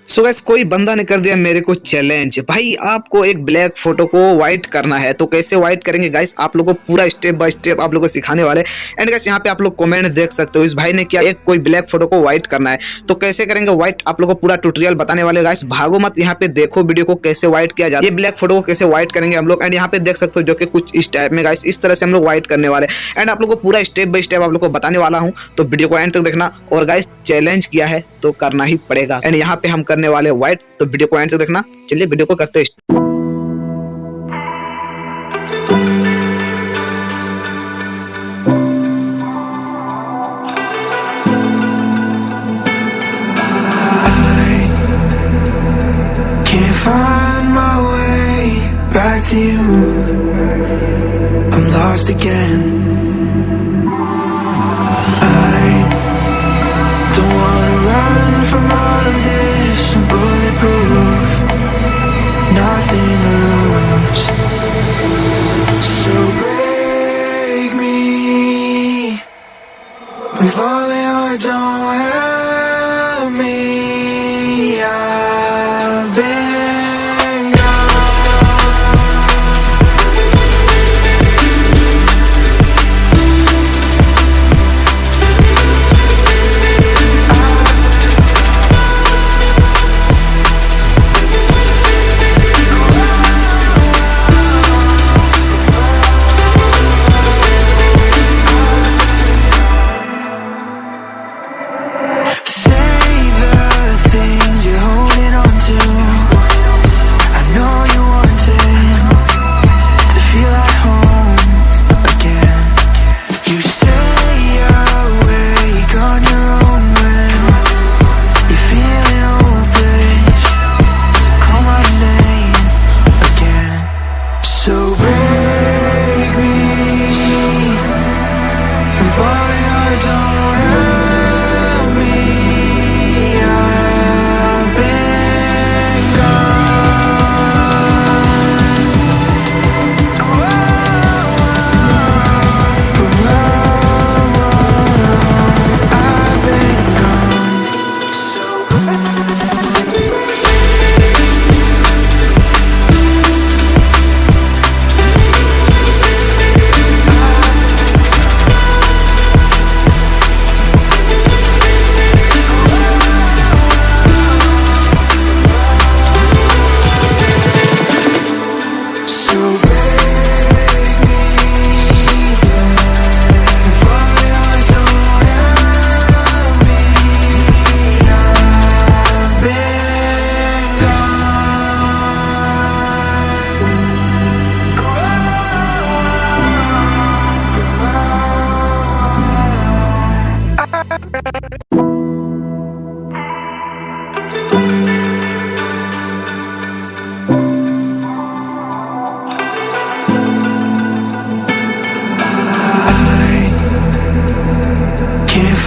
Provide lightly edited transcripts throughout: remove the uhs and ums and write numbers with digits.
So guys कोई बंदा ने कर दिया मेरे को चैलेंज, भाई आपको एक ब्लैक फोटो को व्हाइट करना है। तो कैसे व्हाइट करेंगे गाइस, आप लोगों को पूरा स्टेप बाय स्टेप आप लोगों को सिखाने वाले। एंड गाइस यहाँ पे आप लोग कमेंट देख सकते हो, इस भाई ने क्या एक कोई ब्लैक फोटो को व्हाइट करना है। तो कैसे करेंगे व्हाइट, आप लोगों को पूरा ट्यूटोरियल बताने वाले गाइस। भागो मत, यहाँ पे देखो वीडियो को कैसे व्हाइट किया जाता है, ये ब्लैक फोटो को कैसे व्हाइट करेंगे हम लोग। एंड यहाँ पे देख सकते हो जो कि कुछ इस टाइप में गाइस, इस तरह से हम लोग व्हाइट करने वाले। एंड आप लोग को पूरा स्टेप बाय स्टेप आप लोग को बताने वाला हूँ, तो वीडियो को एंड तक देखना। और गाइस चैलेंज किया है तो करना ही पड़ेगा। एंड यहाँ पे हम करने वाले व्हाइट, तो वीडियो को एंड तक देखना। चलिए वीडियो को करते हैं। Find my way back to you. I'm lost again. I don't wanna run from all of this. I'm bulletproof, nothing to lose. So break me. I'm falling hard, don't help me. I've been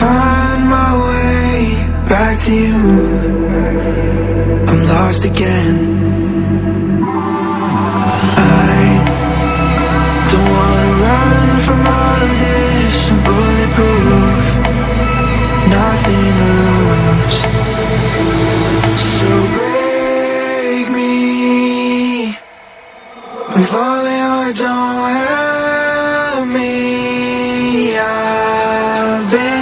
find my way back to you. I'm lost again. I don't wanna run from all of this. I'm bulletproof, nothing to lose. So break me. I'm falling hard, don't help me. I've been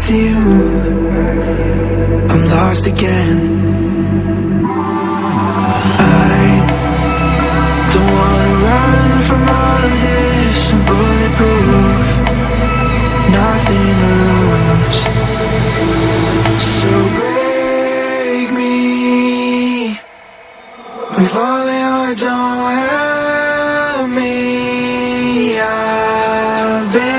to you. I'm lost again. I don't wanna run from all of this. I'm bulletproof, nothing to lose. So break me. I'm falling hard, don't help me. I've been